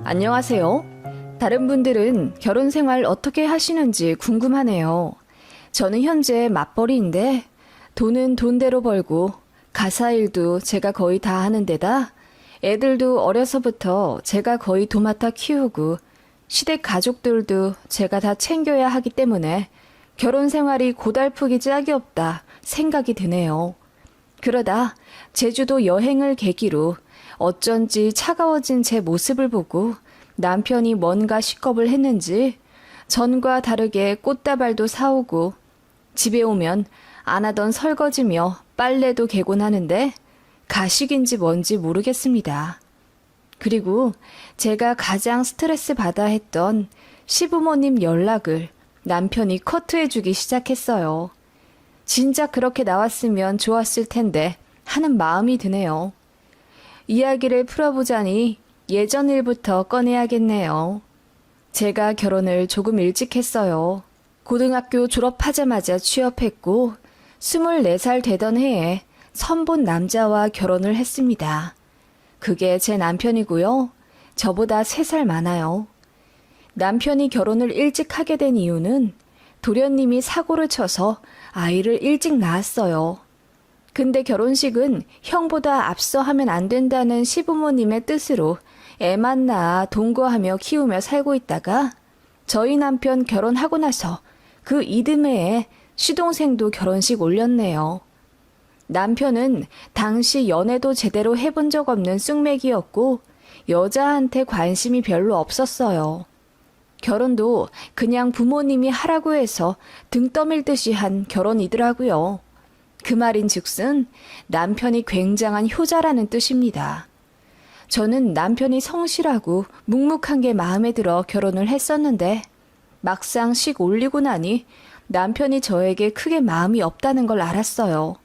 안녕하세요. 다른 분들은 결혼 생활 어떻게 하시는지 궁금하네요. 저는 현재 맞벌이인데 돈은 돈대로 벌고 가사 일도 제가 거의 다 하는 데다 애들도 어려서부터 제가 거의 도맡아 키우고 시댁 가족들도 제가 다 챙겨야 하기 때문에 결혼 생활이 고달프기 짝이 없다 생각이 드네요. 그러다 제주도 여행을 계기로 어쩐지 차가워진 제 모습을 보고 남편이 뭔가 식겁을 했는지 전과 다르게 꽃다발도 사오고 집에 오면 안 하던 설거지며 빨래도 개곤 하는데 가식인지 뭔지 모르겠습니다. 그리고 제가 가장 스트레스 받아 했던 시부모님 연락을 남편이 커트해주기 시작했어요. 진작 그렇게 나왔으면 좋았을 텐데 하는 마음이 드네요. 이야기를 풀어보자니 예전 일부터 꺼내야겠네요. 제가 결혼을 조금 일찍 했어요. 고등학교 졸업하자마자 취업했고 24살 되던 해에 선본 남자와 결혼을 했습니다. 그게 제 남편이고요. 저보다 3살 많아요. 남편이 결혼을 일찍 하게 된 이유는 도련님이 사고를 쳐서 아이를 일찍 낳았어요. 근데 결혼식은 형보다 앞서 하면 안 된다는 시부모님의 뜻으로 애만 낳아 동거하며 키우며 살고 있다가 저희 남편 결혼하고 나서 그 이듬해에 시동생도 결혼식 올렸네요. 남편은 당시 연애도 제대로 해본 적 없는 쑥맥이었고 여자한테 관심이 별로 없었어요. 결혼도 그냥 부모님이 하라고 해서 등 떠밀듯이 한 결혼이더라고요. 그 말인즉슨 남편이 굉장한 효자라는 뜻입니다. 저는 남편이 성실하고 묵묵한 게 마음에 들어 결혼을 했었는데 막상 식 올리고 나니 남편이 저에게 크게 마음이 없다는 걸 알았어요.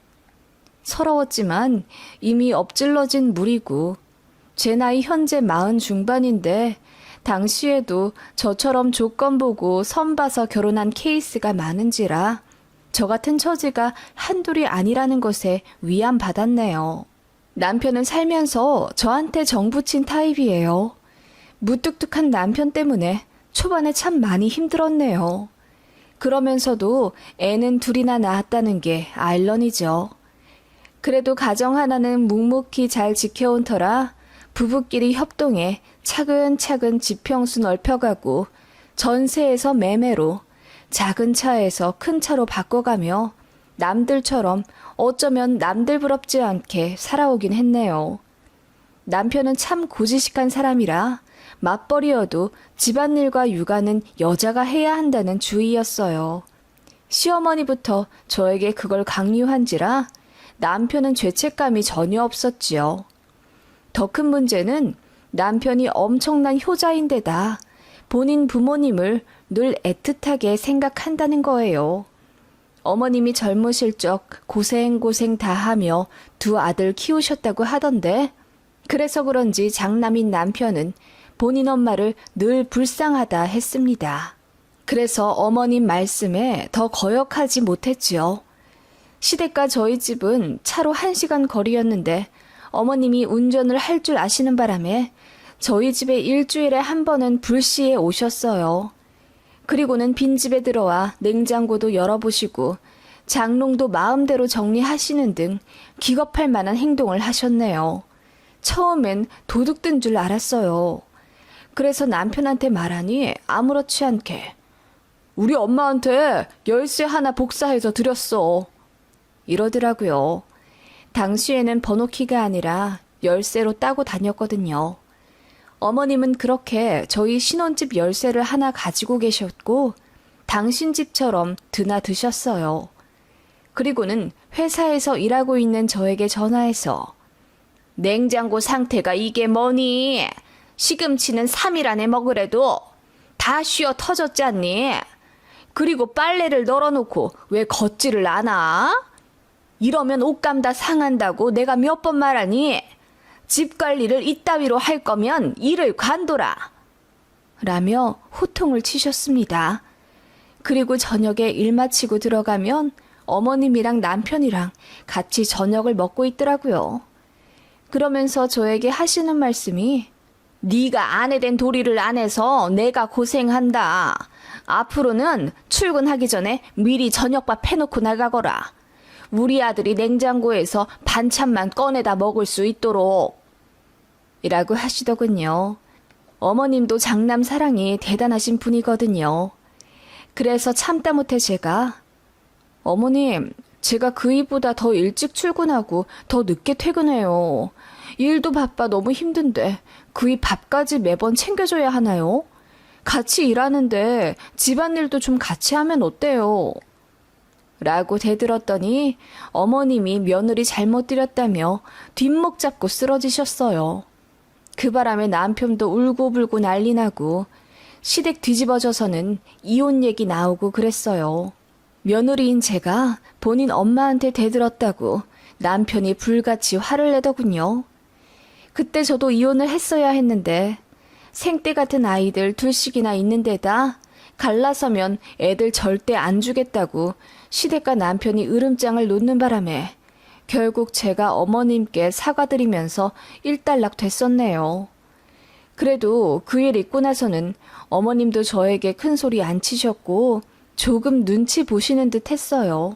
서러웠지만 이미 엎질러진 물이고 제 나이 현재 40 중반인데 당시에도 저처럼 조건 보고 선 봐서 결혼한 케이스가 많은지라 저 같은 처지가 한둘이 아니라는 것에 위안받았네요. 남편은 살면서 저한테 정붙인 타입이에요. 무뚝뚝한 남편 때문에 초반에 참 많이 힘들었네요. 그러면서도 애는 둘이나 낳았다는 게 아일러니죠. 그래도 가정 하나는 묵묵히 잘 지켜온 터라 부부끼리 협동해 차근차근 지평수 넓혀가고 전세에서 매매로 작은 차에서 큰 차로 바꿔가며 남들처럼 어쩌면 남들 부럽지 않게 살아오긴 했네요. 남편은 참 고지식한 사람이라 맞벌이여도 집안일과 육아는 여자가 해야 한다는 주의였어요. 시어머니부터 저에게 그걸 강요한지라 남편은 죄책감이 전혀 없었지요. 더 큰 문제는 남편이 엄청난 효자인데다 본인 부모님을 늘 애틋하게 생각한다는 거예요. 어머님이 젊으실 적 고생 다 하며 2 아들 키우셨다고 하던데 그래서 그런지 장남인 남편은 본인 엄마를 늘 불쌍하다 했습니다. 그래서 어머님 말씀에 더 거역하지 못했지요. 시댁과 저희 집은 차로 1시간 거리였는데 어머님이 운전을 할 줄 아시는 바람에 저희 집에 일주일에 한 번은 불시에 오셨어요. 그리고는 빈집에 들어와 냉장고도 열어보시고 장롱도 마음대로 정리하시는 등 기겁할 만한 행동을 하셨네요. 처음엔 도둑든 줄 알았어요. 그래서 남편한테 말하니 아무렇지 않게 우리 엄마한테 열쇠 하나 복사해서 드렸어. 이러더라고요. 당시에는 번호키가 아니라 열쇠로 따고 다녔거든요. 어머님은 그렇게 저희 신혼집 열쇠를 하나 가지고 계셨고 당신 집처럼 드나드셨어요. 그리고는 회사에서 일하고 있는 저에게 전화해서 냉장고 상태가 이게 뭐니? 시금치는 3일 안에 먹으래도 다 쉬어 터졌잖니? 그리고 빨래를 널어놓고 왜 걷지를 않아? 이러면 옷감 다 상한다고 내가 몇 번 말하니? 집 관리를 이따위로 할 거면 일을 관둬라. 라며 호통을 치셨습니다. 그리고 저녁에 일 마치고 들어가면 어머님이랑 남편이랑 같이 저녁을 먹고 있더라고요. 그러면서 저에게 하시는 말씀이 네가 아내 된 도리를 안 해서 내가 고생한다. 앞으로는 출근하기 전에 미리 저녁밥 해놓고 나가거라. 우리 아들이 냉장고에서 반찬만 꺼내다 먹을 수 있도록. 이라고 하시더군요. 어머님도 장남 사랑이 대단하신 분이거든요. 그래서 참다 못해 제가 어머님, 제가 그 일보다 더 일찍 출근하고 더 늦게 퇴근해요. 일도 바빠 너무 힘든데 그 일 밥까지 매번 챙겨줘야 하나요? 같이 일하는데 집안일도 좀 같이 하면 어때요? 라고 대들었더니 어머님이 며느리 잘못 들였다며 뒷목 잡고 쓰러지셨어요. 그 바람에 남편도 울고불고 난리 나고 시댁 뒤집어져서는 이혼 얘기 나오고 그랬어요. 며느리인 제가 본인 엄마한테 대들었다고 남편이 불같이 화를 내더군요. 그때 저도 이혼을 했어야 했는데 생떼 같은 아이들 둘씩이나 있는 데다 갈라서면 애들 절대 안 주겠다고 시댁과 남편이 으름장을 놓는 바람에 결국 제가 어머님께 사과드리면서 일단락 됐었네요. 그래도 그 일 있고 나서는 어머님도 저에게 큰 소리 안 치셨고 조금 눈치 보시는 듯 했어요.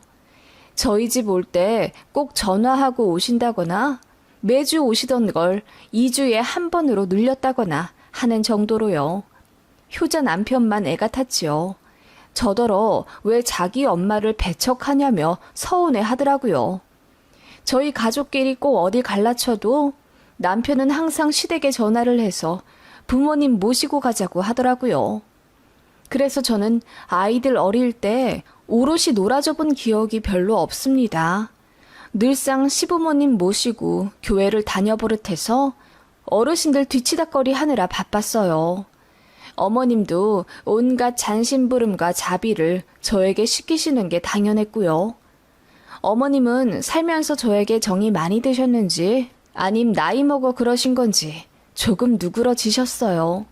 저희 집 올 때 꼭 전화하고 오신다거나 매주 오시던 걸 2주에 한 번으로 늘렸다거나 하는 정도로요. 효자 남편만 애가 탔지요. 저더러 왜 자기 엄마를 배척하냐며 서운해 하더라고요. 저희 가족끼리 꼭 어디 갈라쳐도 남편은 항상 시댁에 전화를 해서 부모님 모시고 가자고 하더라고요. 그래서 저는 아이들 어릴 때 오롯이 놀아줘 본 기억이 별로 없습니다. 늘상 시부모님 모시고 교회를 다녀버릇해서 어르신들 뒤치다꺼리 하느라 바빴어요. 어머님도 온갖 잔심부름과 자비를 저에게 시키시는 게 당연했고요. 어머님은 살면서 저에게 정이 많이 드셨는지 아님 나이 먹어 그러신 건지 조금 누그러지셨어요.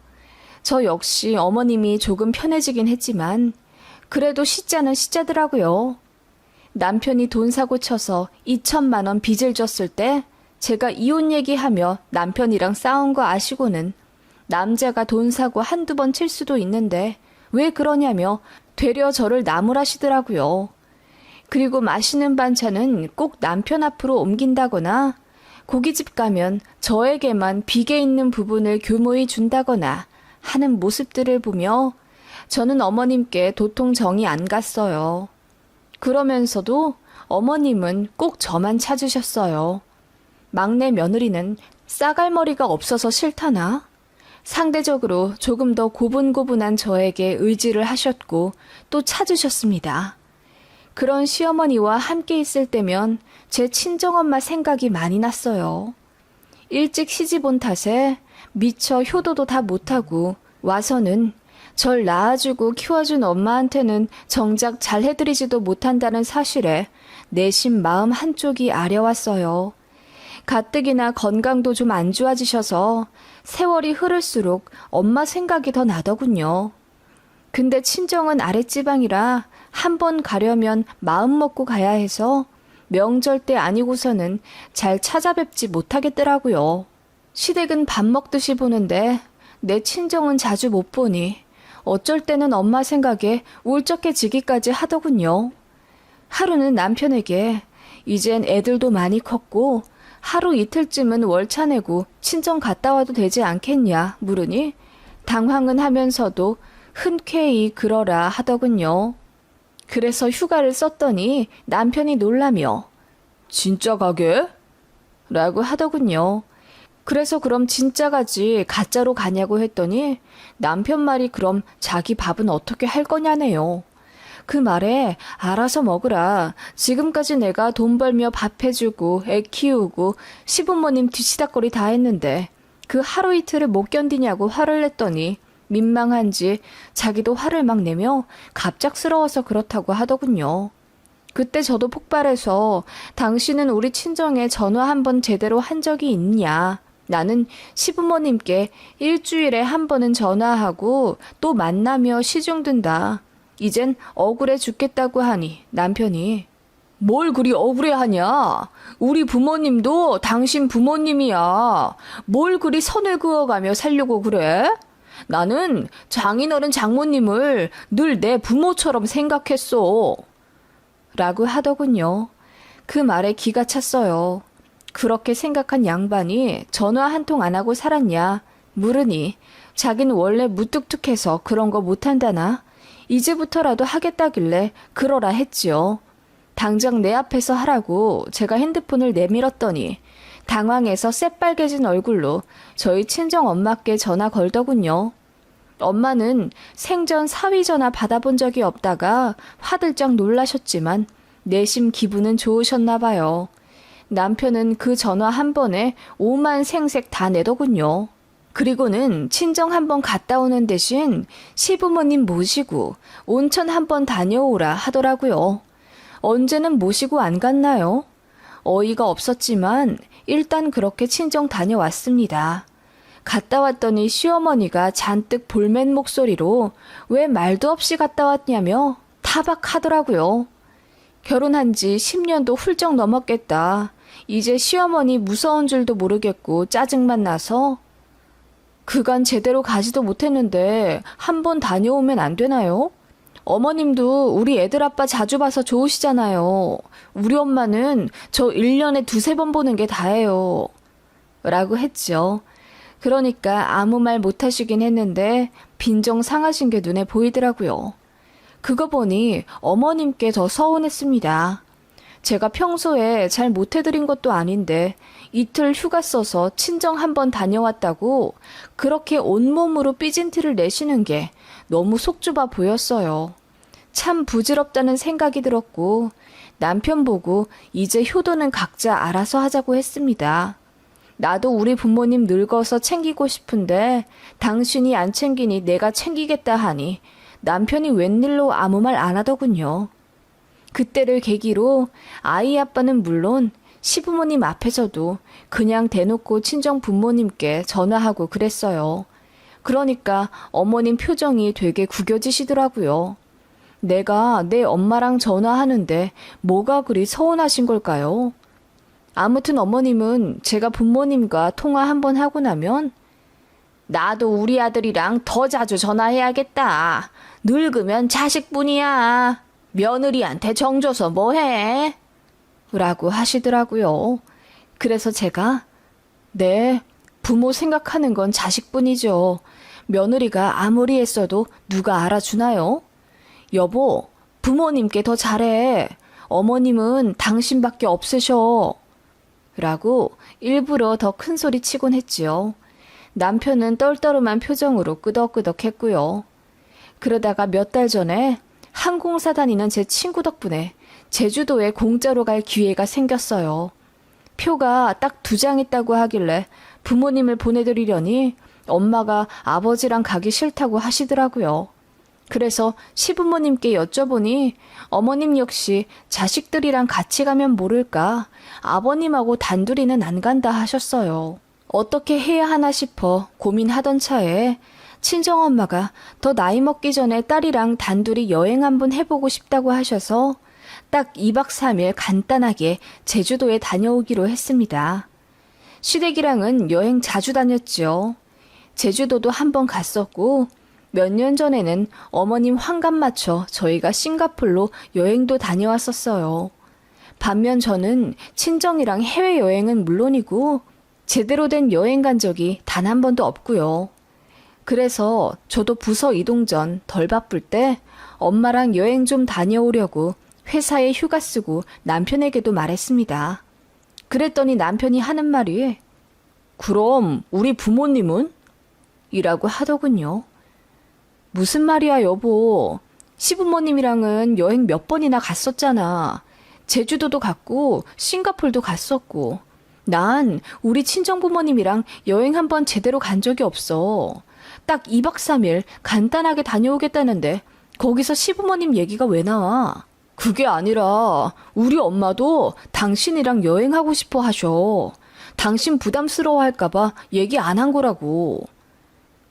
저 역시 어머님이 조금 편해지긴 했지만 그래도 시자는 시자더라고요. 남편이 돈 사고 쳐서 2천만 원 빚을 졌을 때 제가 이혼 얘기하며 남편이랑 싸운 거 아시고는 남자가 돈 사고 한두 번 칠 수도 있는데 왜 그러냐며 되려 저를 나무라시더라고요. 그리고 맛있는 반찬은 꼭 남편 앞으로 옮긴다거나 고깃집 가면 저에게만 비계 있는 부분을 교모히 준다거나 하는 모습들을 보며 저는 어머님께 도통 정이 안 갔어요. 그러면서도 어머님은 꼭 저만 찾으셨어요. 막내 며느리는 싸갈머리가 없어서 싫다나? 상대적으로 조금 더 고분고분한 저에게 의지를 하셨고 또 찾으셨습니다. 그런 시어머니와 함께 있을 때면 제 친정엄마 생각이 많이 났어요. 일찍 시집 온 탓에 미처 효도도 다 못하고 와서는 절 낳아주고 키워준 엄마한테는 정작 잘해드리지도 못한다는 사실에 내심 마음 한쪽이 아려왔어요. 가뜩이나 건강도 좀 안 좋아지셔서 세월이 흐를수록 엄마 생각이 더 나더군요. 근데 친정은 아랫지방이라 한 번 가려면 마음 먹고 가야 해서 명절 때 아니고서는 잘 찾아뵙지 못하겠더라고요. 시댁은 밥 먹듯이 보는데 내 친정은 자주 못 보니 어쩔 때는 엄마 생각에 울적해지기까지 하더군요. 하루는 남편에게 이젠 애들도 많이 컸고 하루 이틀쯤은 월차 내고 친정 갔다 와도 되지 않겠냐 물으니 당황은 하면서도 흔쾌히 그러라 하더군요. 그래서 휴가를 썼더니 남편이 놀라며 진짜 가게? 라고 하더군요. 그래서 그럼 진짜 가지 가짜로 가냐고 했더니 남편 말이 그럼 자기 밥은 어떻게 할 거냐네요. 그 말에 알아서 먹으라. 지금까지 내가 돈 벌며 밥 해주고 애 키우고 시부모님 뒤치다꺼리 다 했는데 그 하루 이틀을 못 견디냐고 화를 냈더니 민망한지 자기도 화를 막 내며 갑작스러워서 그렇다고 하더군요. 그때 저도 폭발해서 당신은 우리 친정에 전화 한번 제대로 한 적이 있냐. 나는 시부모님께 일주일에 한 번은 전화하고 또 만나며 시중 든다. 이젠 억울해 죽겠다고 하니 남편이 뭘 그리 억울해하냐? 우리 부모님도 당신 부모님이야. 뭘 그리 선을 그어가며 살려고 그래? 나는 장인어른 장모님을 늘 내 부모처럼 생각했어. 라고 하더군요. 그 말에 기가 찼어요. 그렇게 생각한 양반이 전화 한 통 안 하고 살았냐? 물으니 자기는 원래 무뚝뚝해서 그런 거 못한다나? 이제부터라도 하겠다길래 그러라 했지요. 당장 내 앞에서 하라고 제가 핸드폰을 내밀었더니 당황해서 새빨개진 얼굴로 저희 친정 엄마께 전화 걸더군요. 엄마는 생전 사위 전화 받아본 적이 없다가 화들짝 놀라셨지만 내심 기분은 좋으셨나 봐요. 남편은 그 전화 한 번에 5만 생색 다 내더군요. 그리고는 친정 한번 갔다 오는 대신 시부모님 모시고 온천 한번 다녀오라 하더라고요. 언제는 모시고 안 갔나요? 어이가 없었지만 일단 그렇게 친정 다녀왔습니다. 갔다 왔더니 시어머니가 잔뜩 볼멘 목소리로 왜 말도 없이 갔다 왔냐며 타박하더라고요. 결혼한 지 10년도 훌쩍 넘었겠다. 이제 시어머니 무서운 줄도 모르겠고 짜증만 나서 그간 제대로 가지도 못했는데 한번 다녀오면 안 되나요? 어머님도 우리 애들 아빠 자주 봐서 좋으시잖아요. 우리 엄마는 저 1년에 2-3번 보는 게 다예요. 라고 했죠. 그러니까 아무 말 못하시긴 했는데 빈정 상하신 게 눈에 보이더라고요. 그거 보니 어머님께 더 서운했습니다. 제가 평소에 잘 못해드린 것도 아닌데 이틀 휴가 써서 친정 한번 다녀왔다고 그렇게 온몸으로 삐진 티를 내시는 게 너무 속 좁아 보였어요. 참 부질없다는 생각이 들었고 남편 보고 이제 효도는 각자 알아서 하자고 했습니다. 나도 우리 부모님 늙어서 챙기고 싶은데 당신이 안 챙기니 내가 챙기겠다 하니 남편이 웬일로 아무 말 안 하더군요. 그때를 계기로 아이 아빠는 물론 시부모님 앞에서도 그냥 대놓고 친정 부모님께 전화하고 그랬어요. 그러니까 어머님 표정이 되게 구겨지시더라고요. 내가 내 엄마랑 전화하는데 뭐가 그리 서운하신 걸까요? 아무튼 어머님은 제가 부모님과 통화 한번 하고 나면 나도 우리 아들이랑 더 자주 전화해야겠다. 늙으면 자식뿐이야. 며느리한테 정줘서 뭐해? 라고 하시더라고요. 그래서 제가 네, 부모 생각하는 건 자식뿐이죠. 며느리가 아무리 했어도 누가 알아주나요? 여보, 부모님께 더 잘해. 어머님은 당신밖에 없으셔. 라고 일부러 더 큰 소리 치곤 했지요. 남편은 떨떠름한 표정으로 끄덕끄덕 했고요. 그러다가 몇 달 전에 항공사 다니는 제 친구 덕분에 제주도에 공짜로 갈 기회가 생겼어요. 표가 딱 2장 있다고 하길래 부모님을 보내드리려니 엄마가 아버지랑 가기 싫다고 하시더라고요. 그래서 시부모님께 여쭤보니 어머님 역시 자식들이랑 같이 가면 모를까 아버님하고 단둘이는 안 간다 하셨어요. 어떻게 해야 하나 싶어 고민하던 차에 친정엄마가 더 나이 먹기 전에 딸이랑 단둘이 여행 한번 해보고 싶다고 하셔서 딱 2박 3일 간단하게 제주도에 다녀오기로 했습니다. 시댁이랑은 여행 자주 다녔죠. 제주도도 한번 갔었고 몇 년 전에는 어머님 환갑 맞춰 저희가 싱가폴로 여행도 다녀왔었어요. 반면 저는 친정이랑 해외여행은 물론이고 제대로 된 여행 간 적이 단 한 번도 없고요. 그래서 저도 부서 이동 전 덜 바쁠 때 엄마랑 여행 좀 다녀오려고 회사에 휴가 쓰고 남편에게도 말했습니다. 그랬더니 남편이 하는 말이 그럼 우리 부모님은? 이라고 하더군요. 무슨 말이야 여보. 시부모님이랑은 여행 몇 번이나 갔었잖아. 제주도도 갔고 싱가폴도 갔었고. 난 우리 친정부모님이랑 여행 한번 제대로 간 적이 없어. 딱 2박 3일 간단하게 다녀오겠다는데 거기서 시부모님 얘기가 왜 나와? 그게 아니라 우리 엄마도 당신이랑 여행하고 싶어 하셔. 당신 부담스러워할까봐 얘기 안 한 거라고.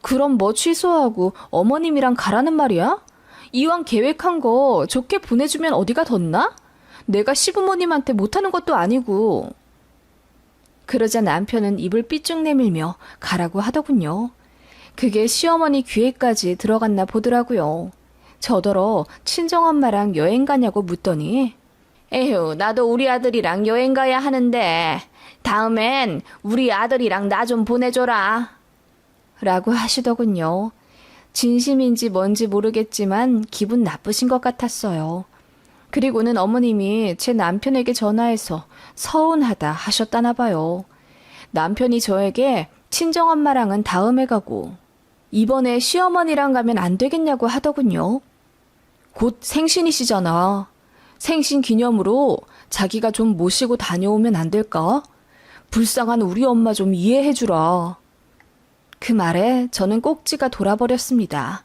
그럼 뭐 취소하고 어머님이랑 가라는 말이야? 이왕 계획한 거 좋게 보내주면 어디가 덧나? 내가 시부모님한테 못하는 것도 아니고. 그러자 남편은 입을 삐쭉 내밀며 가라고 하더군요. 그게 시어머니 귀에까지 들어갔나 보더라고요. 저더러 친정엄마랑 여행 가냐고 묻더니 에휴, 나도 우리 아들이랑 여행 가야 하는데 다음엔 우리 아들이랑 나 좀 보내줘라 라고 하시더군요. 진심인지 뭔지 모르겠지만 기분 나쁘신 것 같았어요. 그리고는 어머님이 제 남편에게 전화해서 서운하다 하셨다나 봐요. 남편이 저에게 친정엄마랑은 다음에 가고 이번에 시어머니랑 가면 안 되겠냐고 하더군요. 곧 생신이시잖아. 생신 기념으로 자기가 좀 모시고 다녀오면 안 될까? 불쌍한 우리 엄마 좀 이해해주라. 그 말에 저는 꼭지가 돌아버렸습니다.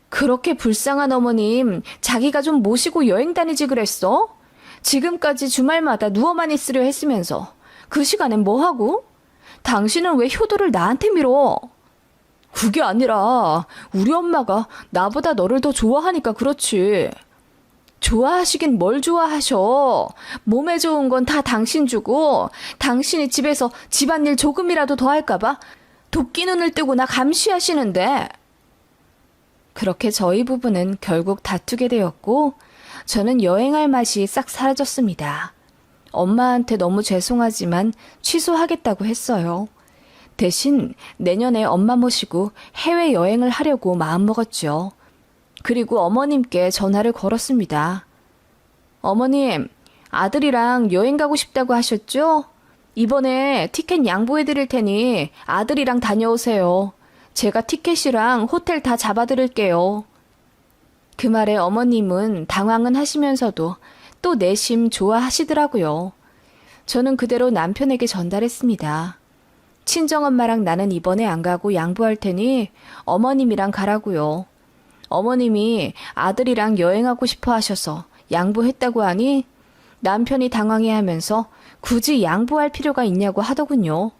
그렇게 불쌍한 어머님, 자기가 좀 모시고 여행 다니지 그랬어? 지금까지 주말마다 누워만 있으려 했으면서 그 시간엔 뭐하고? 당신은 왜 효도를 나한테 밀어? 그게 아니라 우리 엄마가 나보다 너를 더 좋아하니까 그렇지. 좋아하시긴 뭘 좋아하셔. 몸에 좋은 건 다 당신 주고 당신이 집에서 집안일 조금이라도 더 할까봐 도끼 눈을 뜨고 나 감시하시는데. 그렇게 저희 부부는 결국 다투게 되었고 저는 여행할 맛이 싹 사라졌습니다. 엄마한테 너무 죄송하지만 취소하겠다고 했어요. 대신 내년에 엄마 모시고 해외여행을 하려고 마음먹었죠. 그리고 어머님께 전화를 걸었습니다. 어머님, 아들이랑 여행 가고 싶다고 하셨죠? 이번에 티켓 양보해드릴 테니 아들이랑 다녀오세요. 제가 티켓이랑 호텔 다 잡아드릴게요. 그 말에 어머님은 당황은 하시면서도 또 내심 좋아하시더라고요. 저는 그대로 남편에게 전달했습니다. 친정엄마랑 나는 이번에 안 가고 양보할 테니 어머님이랑 가라고요. 어머님이 아들이랑 여행하고 싶어 하셔서 양보했다고 하니 남편이 당황해하면서 굳이 양보할 필요가 있냐고 하더군요.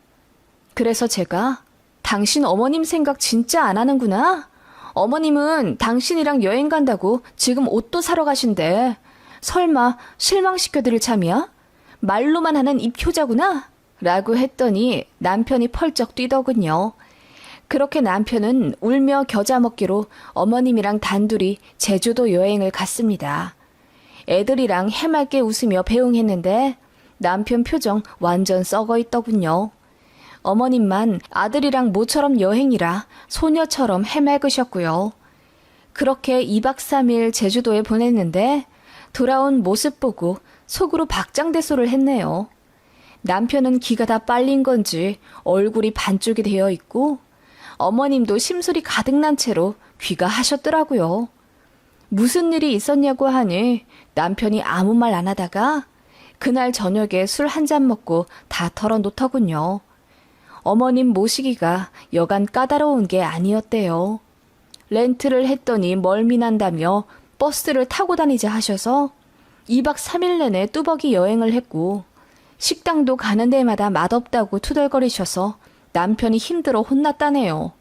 그래서 제가 당신 어머님 생각 진짜 안 하는구나. 어머님은 당신이랑 여행 간다고 지금 옷도 사러 가신대. 설마 실망시켜드릴 참이야? 말로만 하는 입효자구나? 라고 했더니 남편이 펄쩍 뛰더군요. 그렇게 남편은 울며 겨자 먹기로 어머님이랑 단둘이 제주도 여행을 갔습니다. 애들이랑 해맑게 웃으며 배웅했는데 남편 표정 완전 썩어 있더군요. 어머님만 아들이랑 모처럼 여행이라 소녀처럼 해맑으셨고요. 그렇게 2박 3일 제주도에 보냈는데 돌아온 모습 보고 속으로 박장대소를 했네요. 남편은 기가 다 빨린 건지 얼굴이 반쪽이 되어 있고 어머님도 심술이 가득 난 채로 귀가하셨더라고요. 무슨 일이 있었냐고 하니 남편이 아무 말 안 하다가 그날 저녁에 술 한 잔 먹고 다 털어놓더군요. 어머님 모시기가 여간 까다로운 게 아니었대요. 렌트를 했더니 멀미난다며 버스를 타고 다니자 하셔서 2박 3일 내내 뚜벅이 여행을 했고 식당도 가는 데마다 맛없다고 투덜거리셔서 남편이 힘들어 혼났다네요.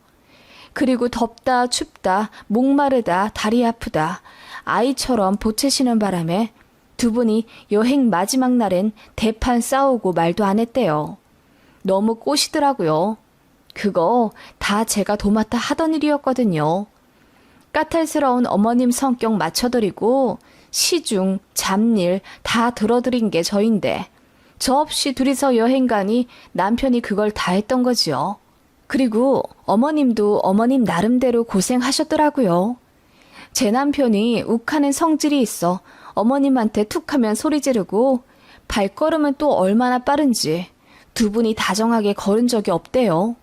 그리고 덥다 춥다 목마르다 다리 아프다 아이처럼 보채시는 바람에 두 분이 여행 마지막 날엔 대판 싸우고 말도 안 했대요. 너무 꼬시더라고요. 그거 다 제가 도맡아 하던 일이었거든요. 까탈스러운 어머님 성격 맞춰드리고 시중, 잡일 다 들어드린 게 저인데 저 없이 둘이서 여행 가니 남편이 그걸 다 했던 거지요. 그리고 어머님도 어머님 나름대로 고생하셨더라고요. 제 남편이 욱하는 성질이 있어 어머님한테 툭하면 소리 지르고 발걸음은 또 얼마나 빠른지 두 분이 다정하게 걸은 적이 없대요.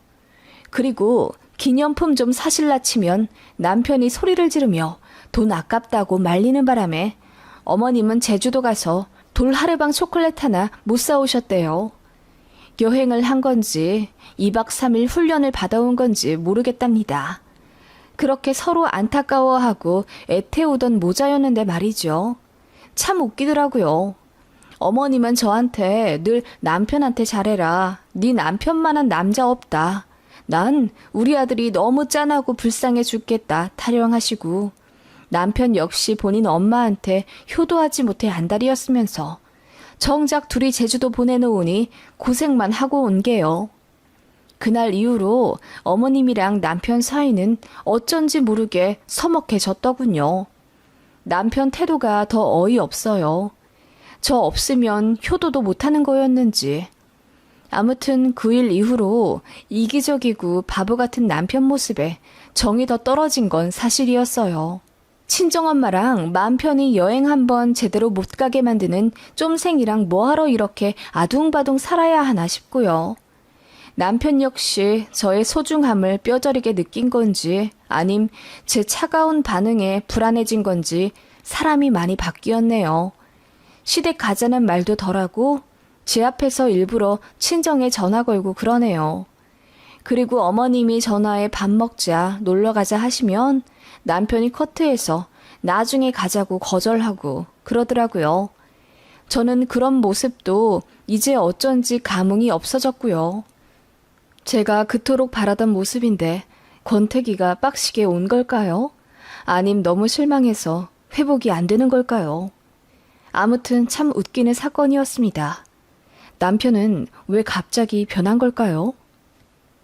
그리고 기념품 좀 사실라 치면 남편이 소리를 지르며 돈 아깝다고 말리는 바람에 어머님은 제주도 가서 돌하르방 초콜릿 하나 못 사오셨대요. 여행을 한 건지 2박 3일 훈련을 받아온 건지 모르겠답니다. 그렇게 서로 안타까워하고 애태우던 모자였는데 말이죠. 참 웃기더라고요. 어머님은 저한테 늘 남편한테 잘해라. 네 남편만한 남자 없다. 난 우리 아들이 너무 짠하고 불쌍해 죽겠다 타령하시고 남편 역시 본인 엄마한테 효도하지 못해 안달이었으면서 정작 둘이 제주도 보내놓으니 고생만 하고 온 게요. 그날 이후로 어머님이랑 남편 사이는 어쩐지 모르게 서먹해졌더군요. 남편 태도가 더 어이없어요. 저 없으면 효도도 못하는 거였는지. 아무튼 그 일 이후로 이기적이고 바보 같은 남편 모습에 정이 더 떨어진 건 사실이었어요. 친정엄마랑 맘 편히 여행 한번 제대로 못 가게 만드는 쫌생이랑 뭐하러 이렇게 아둥바둥 살아야 하나 싶고요. 남편 역시 저의 소중함을 뼈저리게 느낀 건지 아님 제 차가운 반응에 불안해진 건지 사람이 많이 바뀌었네요. 시댁 가자는 말도 덜하고 제 앞에서 일부러 친정에 전화 걸고 그러네요. 그리고 어머님이 전화에 밥 먹자, 놀러 가자 하시면 남편이 커트해서 나중에 가자고 거절하고 그러더라고요. 저는 그런 모습도 이제 어쩐지 감흥이 없어졌고요. 제가 그토록 바라던 모습인데 권태기가 빡시게 온 걸까요? 아님 너무 실망해서 회복이 안 되는 걸까요? 아무튼 참 웃기는 사건이었습니다. 남편은 왜 갑자기 변한 걸까요?